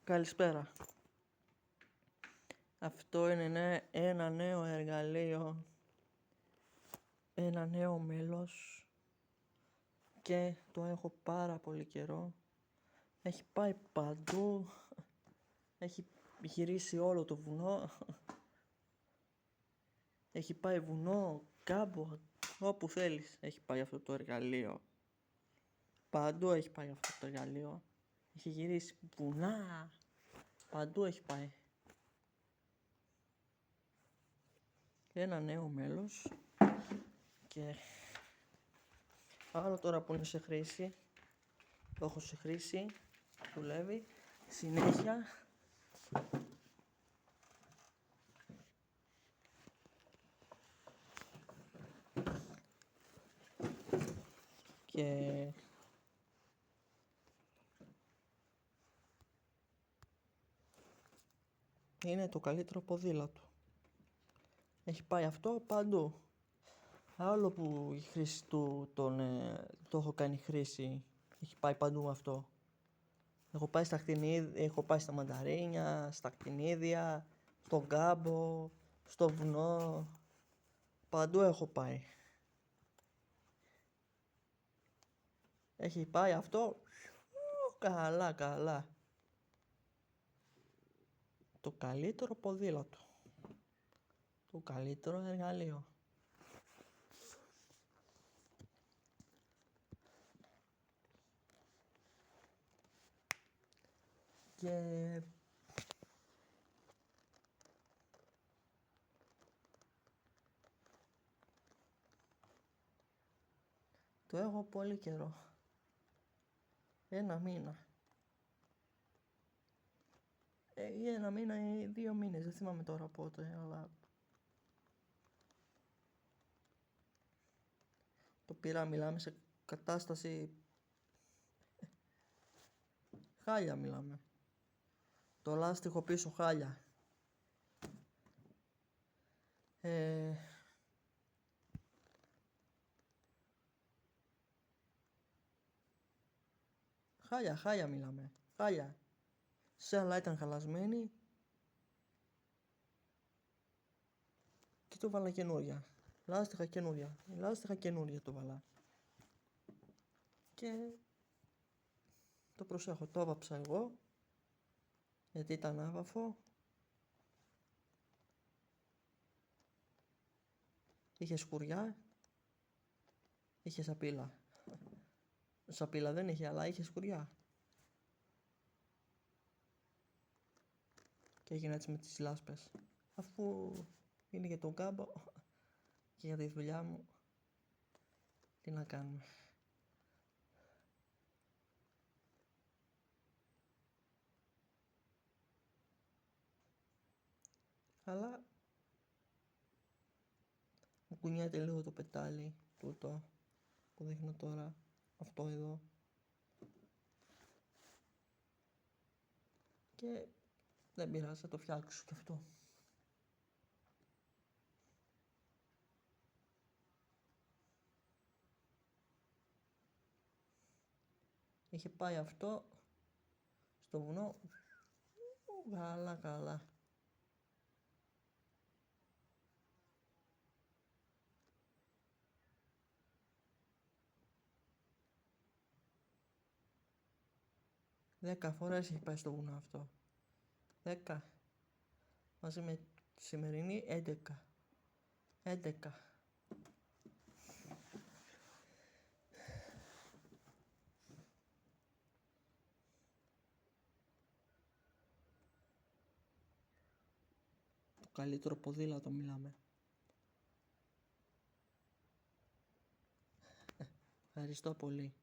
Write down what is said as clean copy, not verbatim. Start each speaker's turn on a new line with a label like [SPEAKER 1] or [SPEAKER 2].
[SPEAKER 1] Καλησπέρα. Αυτό είναι ένα νέο εργαλείο, ένα νέο μέλος και το έχω πάρα πολύ καιρό. Έχει πάει παντού, έχει γυρίσει όλο το βουνό, έχει πάει βουνό, κάμπο, όπου θέλεις έχει πάει αυτό το εργαλείο. Παντού έχει πάει αυτό το εργαλείο, έχει γυρίσει βουνά, παντού έχει πάει. Ένα νέο μέλος και άλλο τώρα που είναι σε χρήση, το έχω σε χρήση, δουλεύει συνέχεια και είναι το καλύτερο ποδήλατο. Έχει πάει αυτό παντού. Άλλο που η χρήση του το έχω κάνει χρήση, έχει πάει παντού αυτό. Έχω πάει στα κτηνίδια, έχω πάει στα μανταρίνια, στα κτηνίδια, στον κάμπο, στο βουνό, παντού έχω πάει. Έχει πάει αυτό, καλά καλά. Το καλύτερο ποδήλατο, το καλύτερο εργαλείο. Και το έχω πολύ καιρό, ένα μήνα. Ή ένα μήνα ή 2 μήνες, δεν θυμάμαι τώρα πότε, αλλά το πήρα, μιλάμε σε κατάσταση χάλια μιλάμε. Το λάστιχο πίσω χάλια. Χάλια μιλάμε. Χάλια. Σέλα ήταν χαλασμένη και το βάλα καινούρια. Λάστιχα καινούρια το βάλα. Και το προσέχω, το άβαψα εγώ γιατί ήταν άβαφο. Είχε σκουριά, είχε σαπίλα. Σαπίλα δεν είχε, αλλά είχε σκουριά. Και έγινε έτσι με τις λάσπες. Αφού είναι για τον κάμπο και για τη δουλειά μου, τι να κάνουμε. Αλλά μου κουνιέται λίγο το πετάλι τούτο που δείχνω τώρα, αυτό εδώ. Και δεν πειράζει, θα το φτιάξω κι αυτό. Είχε πάει αυτό στο βουνό, καλά. Δέκα φορές έχει πάει στο βουνό αυτό. 10. Μαζί με τη σημερινή 11. Το καλύτερο ποδήλατο μιλάμε. Ευχαριστώ πολύ.